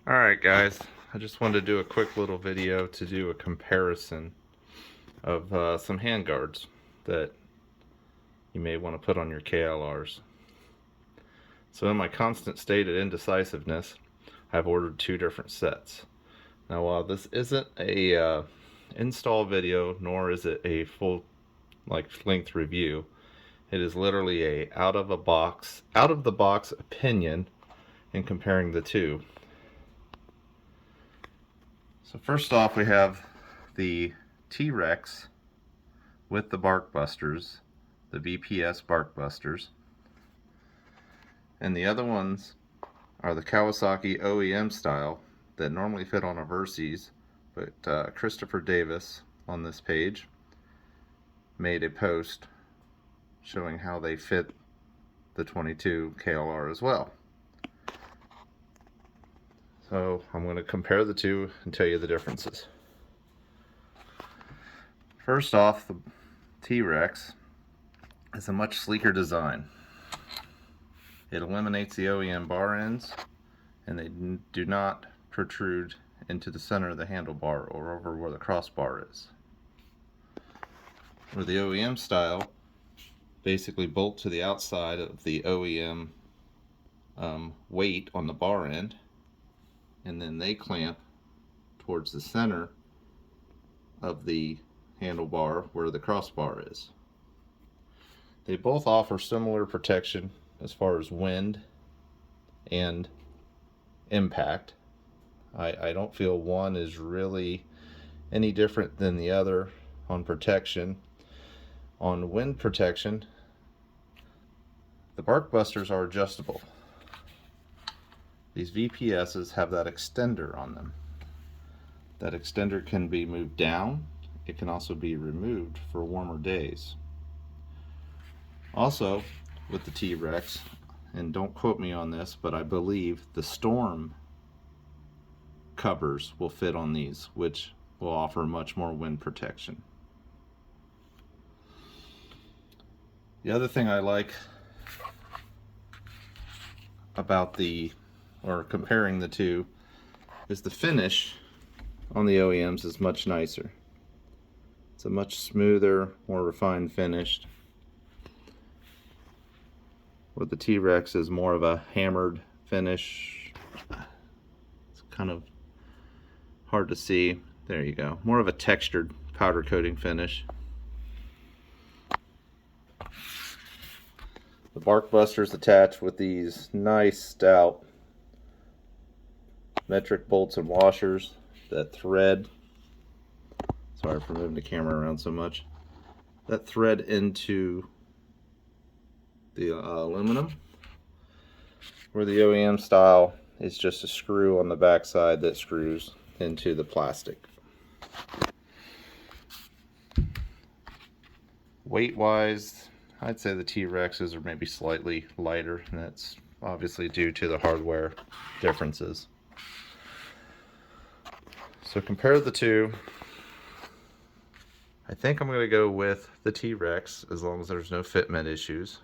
Alright guys, I just wanted to do a quick little video to do a comparison of some handguards that you may want to put on your KLRs. So in my constant state of indecisiveness, I've ordered two different sets. Now while this isn't a install video, nor is it a full length review, it is literally a out of the box opinion in comparing the two. So first off, we have the T-Rex with the bark busters, the VPS bark busters, and the other ones are the Kawasaki OEM style that normally fit on a Versys, but Christopher Davis on this page made a post showing how they fit the 22 KLR as well. So I'm going to compare the two and tell you the differences. First off, the T-Rex is a much sleeker design. It eliminates the OEM bar ends, and they do not protrude into the center of the handlebar or over where the crossbar is. Where the OEM style basically bolt to the outside of the OEM weight on the bar end, and then they clamp towards the center of the handlebar where the crossbar is. They both offer similar protection as far as wind and impact. I don't feel one is really any different than the other on protection. On wind protection, the bark busters are adjustable. These VPSs have that extender on them. That extender can be moved down. It can also be removed for warmer days. Also, with the T-Rex, and don't quote me on this, but I believe the storm covers will fit on these, which will offer much more wind protection. The other thing I like about comparing the two is the finish on the OEMs is much nicer. It's a much smoother, more refined finish, where the T-Rex is more of a hammered finish. It's kind of hard to see. There you go. More of a textured powder coating finish. The bark busters attached with these nice stout metric bolts and washers that thread. Sorry for moving the camera around so much. That thread into the aluminum, where the OEM style is just a screw on the back side that screws into the plastic. Weight wise, I'd say the T-Rexes are maybe slightly lighter, and that's obviously due to the hardware differences. So compare the two. I think I'm going to go with the T-Rex as long as there's no fitment issues.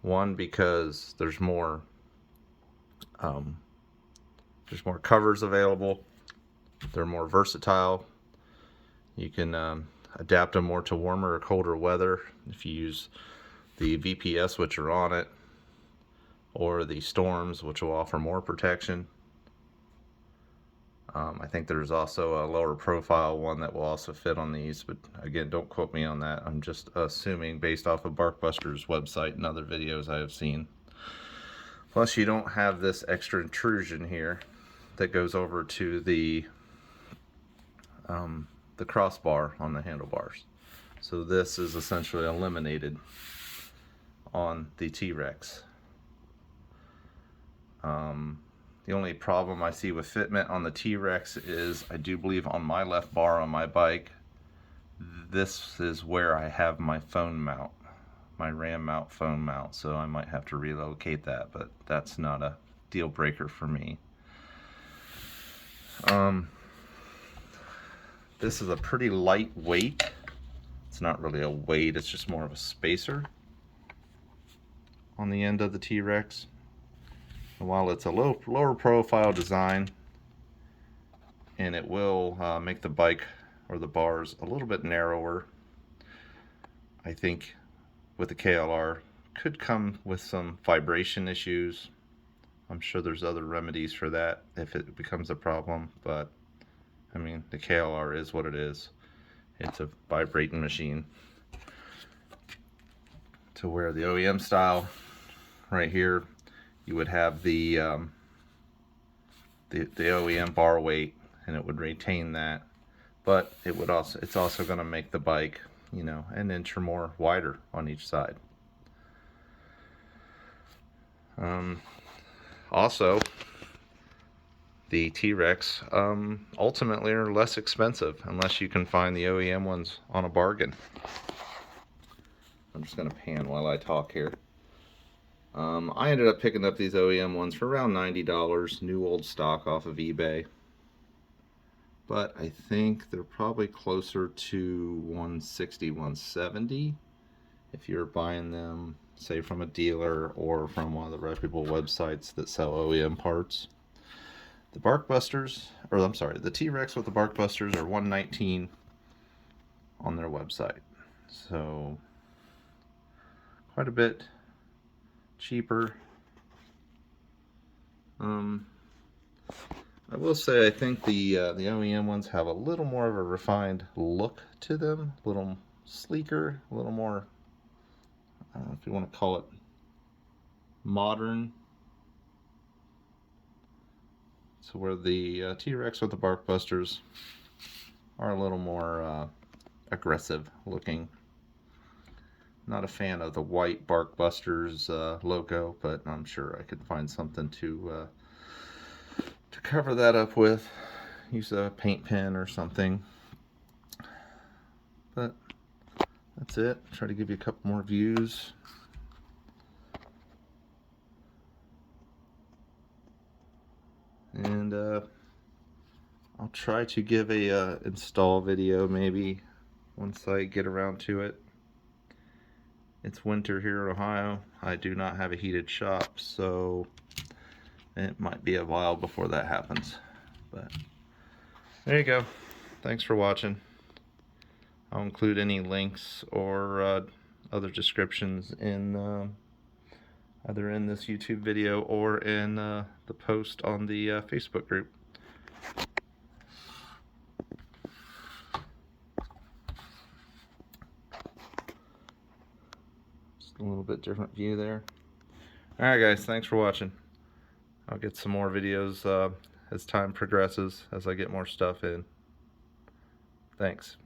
One, because there's more covers available. They're more versatile. You can adapt them more to warmer or colder weather if you use the VPS, which are on it, or the storms, which will offer more protection. I think there's also a lower profile one that will also fit on these, but again, don't quote me on that. I'm just assuming based off of Barkbuster's website and other videos I have seen. Plus, you don't have this extra intrusion here that goes over to the crossbar on the handlebars. So this is essentially eliminated on the T-Rex. The only problem I see with fitment on the T-Rex is I do believe on my left bar on my bike, this is where I have my phone mount, my RAM mount phone mount, so I might have to relocate that, but that's not a deal breaker for me. This is a pretty light weight. It's not really a weight, it's just more of a spacer on the end of the T-Rex. And while it's a lower profile design, and it will make the bike or the bars a little bit narrower, I think with the KLR could come with some vibration issues. I'm sure there's other remedies for that if it becomes a problem, but I mean, the KLR is what it is. It's a vibrating machine. To where the OEM style right here, you would have the OEM bar weight, and it would retain that, but it's also going to make the bike, you know, an inch or more wider on each side. Also, the T-Rex ultimately are less expensive unless you can find the OEM ones on a bargain. I'm just going to pan while I talk here. I ended up picking up these OEM ones for around $90, new old stock off of eBay. But I think they're probably closer to $160, $170 if you're buying them, say, from a dealer or from one of the reputable websites that sell OEM parts. The the T-Rex with the Barkbusters are $119 on their website. So quite a bit cheaper. I will say I think the OEM ones have a little more of a refined look to them, a little sleeker, a little more, I don't know if you want to call it modern. So where the T-Rex with the Barkbusters are a little more aggressive looking. Not a fan of the white Barkbusters logo, but I'm sure I could find something to cover that up with. Use a paint pen or something. But that's it. Try to give you a couple more views. And I'll try to give a install video maybe once I get around to it. It's winter here in Ohio. I do not have a heated shop, so it might be a while before that happens. But there you go. Thanks for watching. I'll include any links or other descriptions in either in this YouTube video or in the post on the Facebook group. Just a little bit different view there. Alright guys, thanks for watching. I'll get some more videos as time progresses, as I get more stuff in. Thanks.